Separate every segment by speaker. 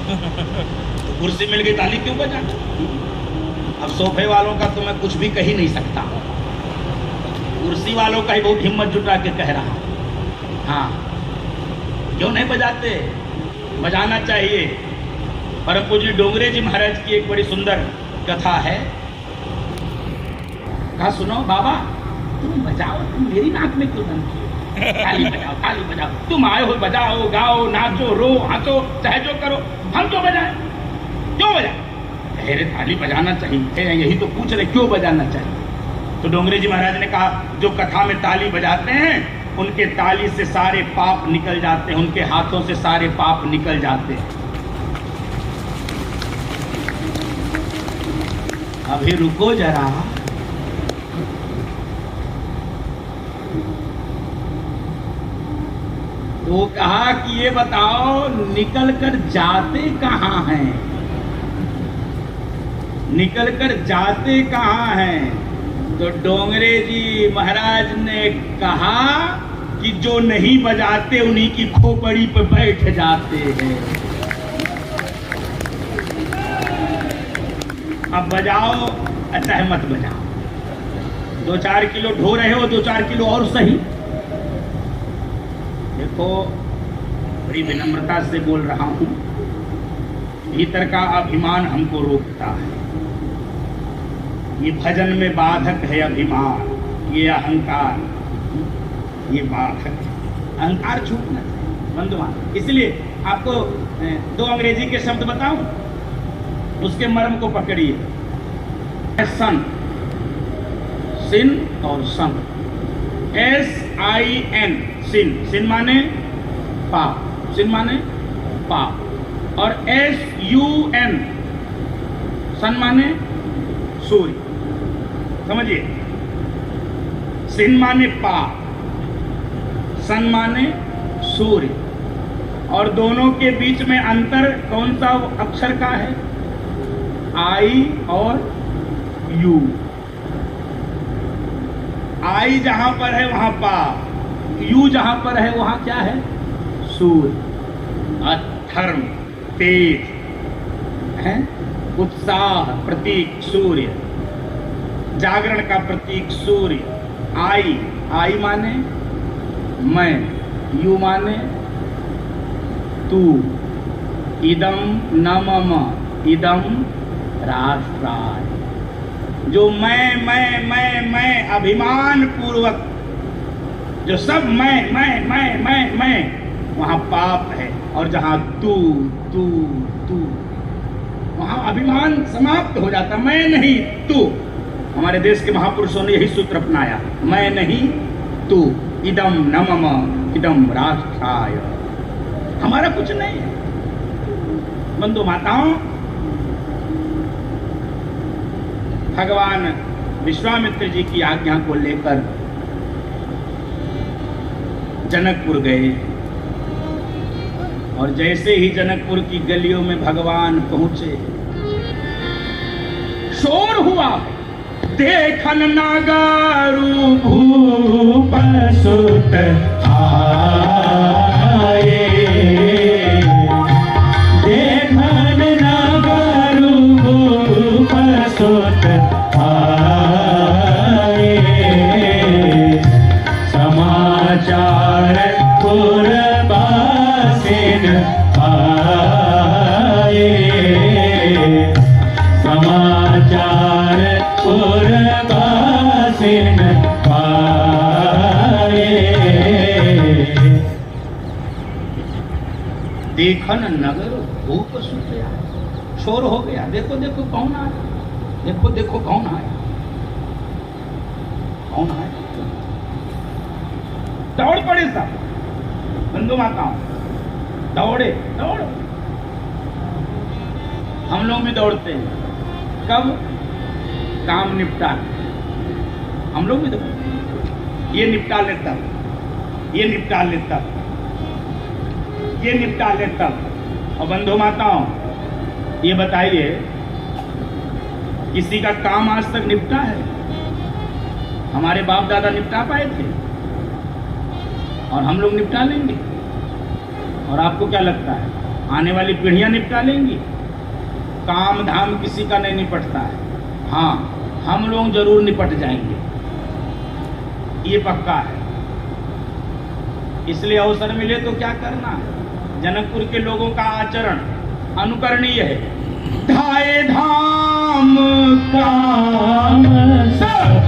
Speaker 1: तो कुर्सी मिल गई ताली क्यों बजा? अब सोफे वालों का तो मैं कुछ भी कह ही नहीं सकता, कुर्सी वालों का ही बहुत हिम्मत जुटा के कह रहा हूं। हाँ, क्यों नहीं बजाते? बजाना चाहिए। परम पूज्य डोंगरे जी महाराज की एक बड़ी सुंदर कथा है। कहा, सुनो बाबा, तुम बजाओ, तुम मेरी नाक में क्यों दम किए? ताली बजाओ, ताली बजाओ, तुम आए हो, बजाओ, गाओ, नाचो, रो, हंसो, चाहे जो करो, हम क्यों बजाएं? क्यों बजाएं? अरे ताली बजाना चाहिए, यही तो पूछ रहे, क्यों बजाना चाहिए? तो डोंगरे जी महाराज ने कहा, जो कथा में ताली बजाते हैं उनके ताली से सारे पाप निकल जाते हैं, उनके हाथों से सारे पाप निकल जाते हैं। अभी रुको जरा, तो कहा कि ये बताओ निकल कर जाते कहां हैं? निकल कर जाते कहां हैं? तो डोंगरे जी महाराज ने कहा कि जो नहीं बजाते उन्हीं की खोपड़ी पर बैठ जाते हैं। अब बजाओ, अच्छा मत बजाओ, 2-4 किलो ढो रहे हो, 2-4 किलो और सही। देखो, बड़ी विनम्रता से बोल रहा हूं, भीतर का अभिमान हमको रोकता है। ये भजन में बाधक है अभिमान, ये अहंकार, ये बाधक है। अहंकार छूटना चाहिए बंधुआन। इसलिए आपको 2 अंग्रेजी के शब्द बताऊं, उसके मर्म को पकड़िए। सन, सिन और सन, SIN, सिन, सिन माने पाप, सिन माने पाप, और SUN, सन माने सूर्य। समझिए, सिन माने पाप, सन माने सूर्य, और दोनों के बीच में अंतर कौन सा अक्षर का है? I और U। I जहां पर है वहां पाप, U जहां पर है वहां क्या है? सूर्य। अधर्म, तेज है, उत्साह प्रतीक सूर्य, जागरण का प्रतीक सूर्य। आई माने मैं, यू माने तू। इदम न मम इदम राष्ट्राय। जो मैं अभिमान पूर्वक जो सब मैं वहां पाप है, और जहां तू तू तू वहां अभिमान समाप्त हो जाता। मैं नहीं तू। हमारे देश के महापुरुषों ने यही सूत्र अपनाया, मैं नहीं तू। इदम न मम इदम राष्ट्राय। हमारा कुछ नहीं है। बंधु माताओं, भगवान विश्वामित्र जी की आज्ञा को लेकर जनकपुर गए, और जैसे ही जनकपुर की गलियों में भगवान पहुंचे, शोर हुआ, देखन नागारू भूप सुत आए। देखन नागारू भूप सुत आए। समाचार पुरवासिन आए। समाचार पुरवासिन आए। देखन नगर भूप सुत आए। शोर हो गया, देखो देखो कौन आया, देखो देखो कौन आया, कौन आया। दौड़ पड़े सब बंधु माताओं, दौड़े दौड़। हम लोग भी दौड़ते हैं, कब? काम निपटा, हम लोग भी दौड़ते, ये निपटा लेता, ये निपटा लेता, ये निपटा लेता। और बंधु माताओं, ये बताइए, किसी का काम आज तक निपटा है? हमारे बाप दादा निपटा पाए थे, और हम लोग निपटा लेंगे? और आपको क्या लगता है, आने वाली पीढ़ियां निपटा लेंगी। काम धाम किसी का नहीं निपटता है, हाँ हम लोग जरूर निपट जाएंगे, ये पक्का है। इसलिए अवसर मिले तो क्या करना है। जनकपुर के लोगों का आचरण अनुकरणीय है। धाये धाम काम सब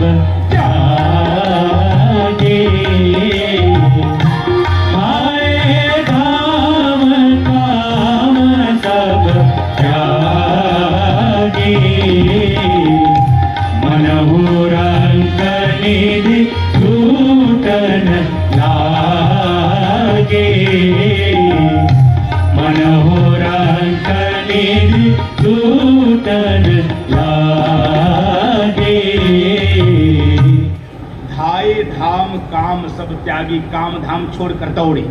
Speaker 1: त्यागे, धाये धाम काम सब त्यागे, मनहु रंग निधि लूटन लागे, मनहु रंग निधि लूटन लागे। धाये धाम काम सब त्यागी, काम धाम छोड़कर दौड़े।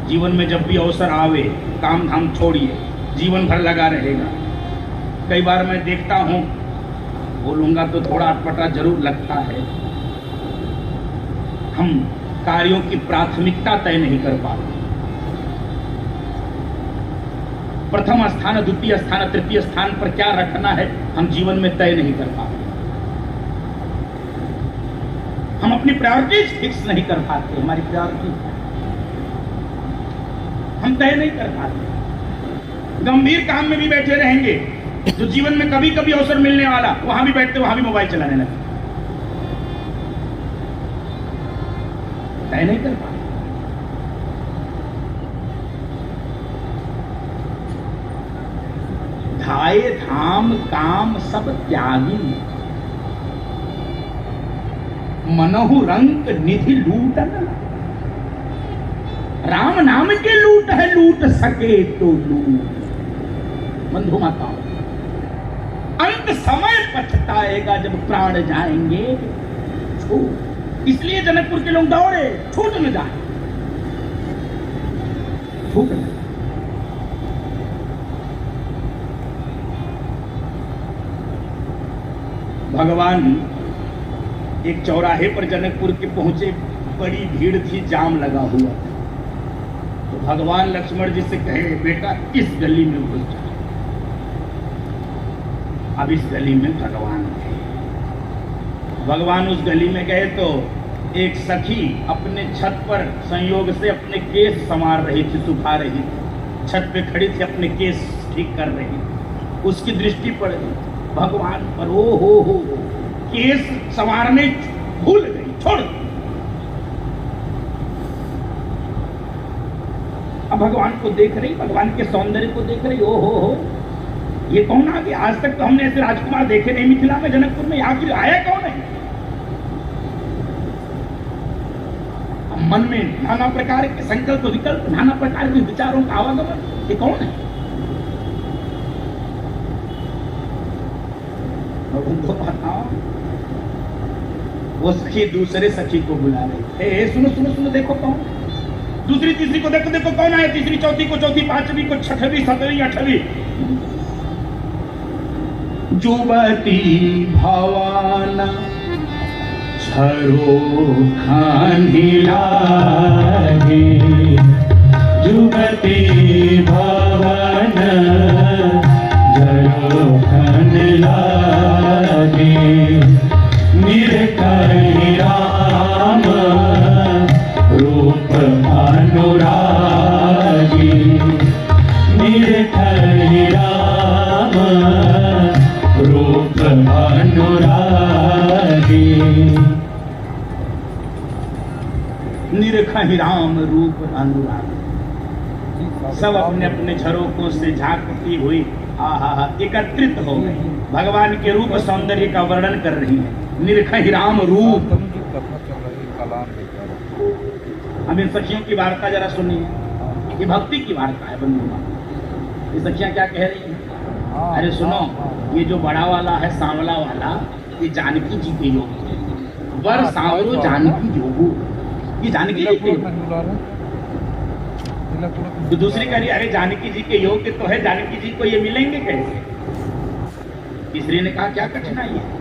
Speaker 1: जीवन में जब भी अवसर आवे काम धाम छोड़िए, जीवन भर लगा रहेगा। कई बार मैं देखता हूं, बोलूंगा तो थोड़ा अटपटा जरूर लगता है, हम कार्यों की प्राथमिकता तय नहीं कर पाते। प्रथम स्थान, द्वितीय स्थान, तृतीय स्थान पर क्या रखना है हम जीवन में तय नहीं कर पाते। हम अपनी प्रायोरिटीज फिक्स नहीं कर पाते, हमारी प्रायोरिटी हम तय नहीं कर पाते। गंभीर काम में भी बैठे रहेंगे, जो जीवन में कभी कभी अवसर मिलने वाला, वहां भी बैठते वहां भी मोबाइल चलाने लगे, तय नहीं कर पाते। धाये धाम काम सब त्यागी, मनहु रंग निधि लूटन। राम नाम के लूट है, लूट सके तो लूट। बंधु माताओं, अंत समय पछताएगा जब प्राण जाएंगे छूट। इसलिए जनकपुर के लोग दौड़े, छूट न जाए, छूट न जाए। भगवान एक चौराहे पर जनकपुर के पहुंचे, बड़ी भीड़ थी, जाम लगा हुआ। तो भगवान लक्ष्मण जी से कहे, बेटा इस गली में घुस जा। अब इस गली में भगवान थे। भगवान उस गली में गए तो एक सखी अपने छत पर संयोग से अपने केस संवार रही थी, सुखा रही थी, छत पे खड़ी थी, अपने केस ठीक कर रही थी। उसकी दृष्टि पड़ गई भगवान पर, ओ हो, केस संवारने भूल गई, छोड़। अब भगवान को देख रही, भगवान के सौंदर्य को देख रही, ओ हो, ये कौन आ गया? आज तक तो हमने ऐसे राजकुमार देखे नहीं मिथिला में, जनकपुर में, आखिर आया कौन है? मन में नाना प्रकार के संकल्प विकल्प, नाना प्रकार के विचारों का आवागमन, ये कौन है? वो सखी दूसरे सखी को बुला रही, सुनो सुनो सुनो, देखो कौन। दूसरी तीसरी को देखो, देखो कौन आया। तीसरी चौथी को, चौथी पांचवी को, छठवीं सातवीं आठवीं। जुबती भवाना छरो खानी लागे, जुबती भवाना छरो खानी लागे, निरखई राम रूप अनुरागी, निरखई राम रूप अनुरागी। निरखई राम रूप अनुरागी। सब अपने अपने झरोकों से झांकती हुई आहा एकत्रित हो गई, भगवान के रूप सौंदर्य का वर्णन कर रही है। निरखई राम रूप। हम इन सखियों की वार्ता जरा सुनिए, ये भक्ति की वार्ता है बंधु। ये सखियां क्या कह रही हैं? अरे सुनो, ये जो बड़ा वाला है सांवला वाला, ये जानकी जी के योग है। वर सांवरो जानकी योगो, ये जानकी जी के। तो दूसरी कह रही, अरे जानकी जी के योग्य तो है, जानकी जी को ये मिलेंगे कैसे? तीसरी ने कहा क्या कठिनाई है?